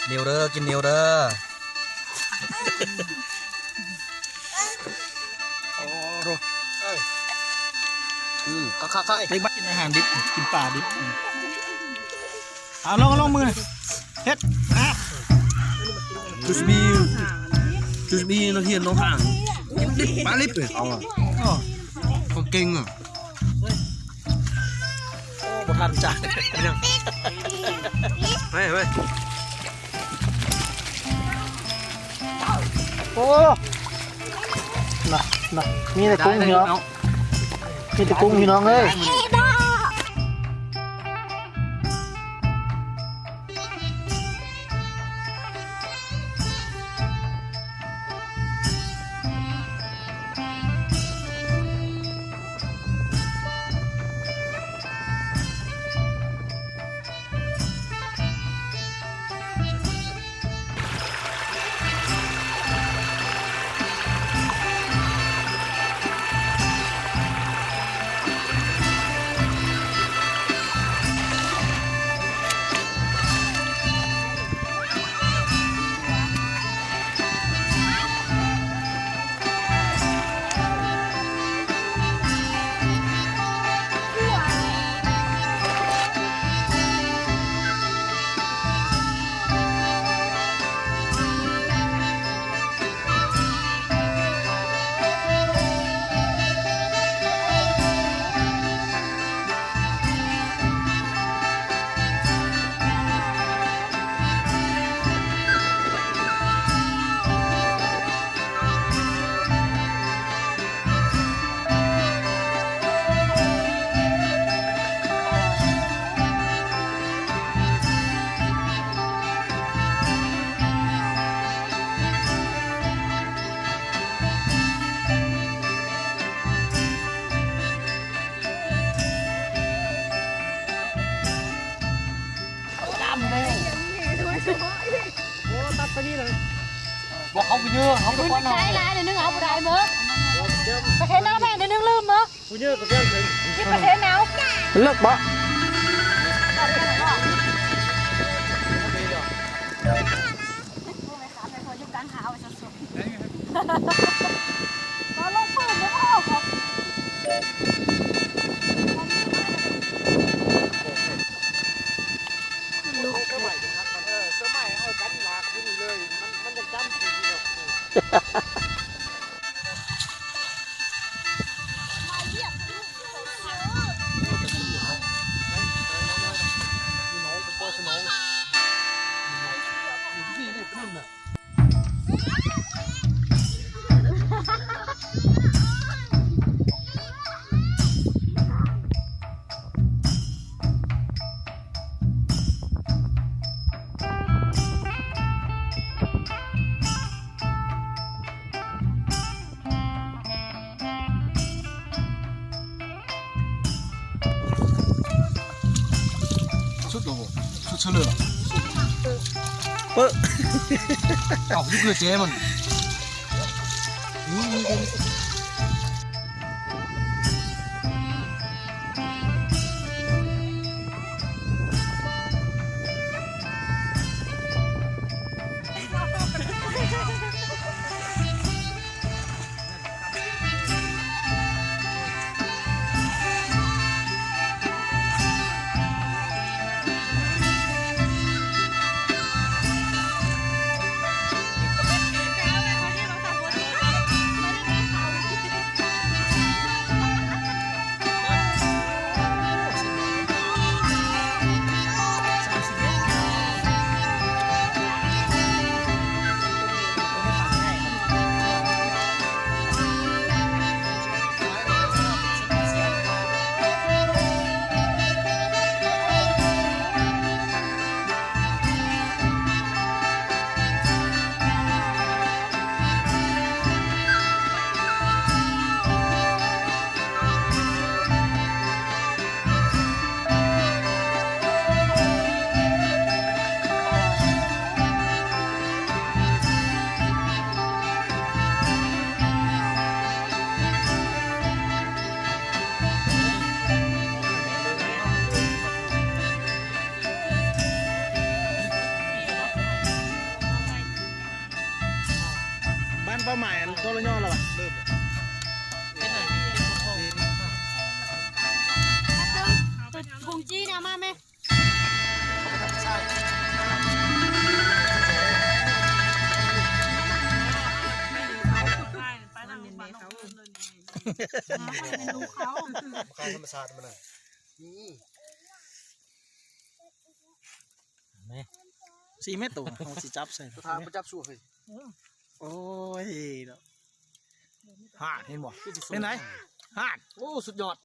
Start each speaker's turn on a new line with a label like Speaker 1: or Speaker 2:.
Speaker 1: เดียวเด้อกินเดียวเด้อโอ้โหข้าไปบ้านกินอาหารดิบกินปลาดิบเอาลองมือเฮ็ดนะจูสบีเราเฮียนน้องห่างกินดิบปลาลิบเลยเอาอ่ะของเก่งอ่ะโอ้บ่ทันจ้ะยังไปโอ้น่ะมีแต่กุ้งพี่น้องมีแต่กุ้งพี่น้องเอ้ยบอกเขาไปเยอะเขาไปก้อนเอาใช่แล้วเดี๋ยวนึงเอาไปได้มั้งประเทศน้าแม่เดี๋ยวนึงลืมมั้งกูเยอะกับเรื่องเลยที่ประเทศน้าเลิกบ่ชุดโอ้โหชุดเฉลือเป๊ะเอาลูกเรือเจ๊มัน เข้าหมายโดนละย่อแล้วป่ะเริ่ม
Speaker 2: คงจี้นะมาไหมเป็นลูกเขา
Speaker 1: ข้าวธรรมชาติมันน่ะนี่4 เมตรตัวเขาสิจับใส่ทางไปจับสู้เฮ้ยโอ้ยเนาะห่านเห็นบ่เป็นไงห่านโอ้สุดยอด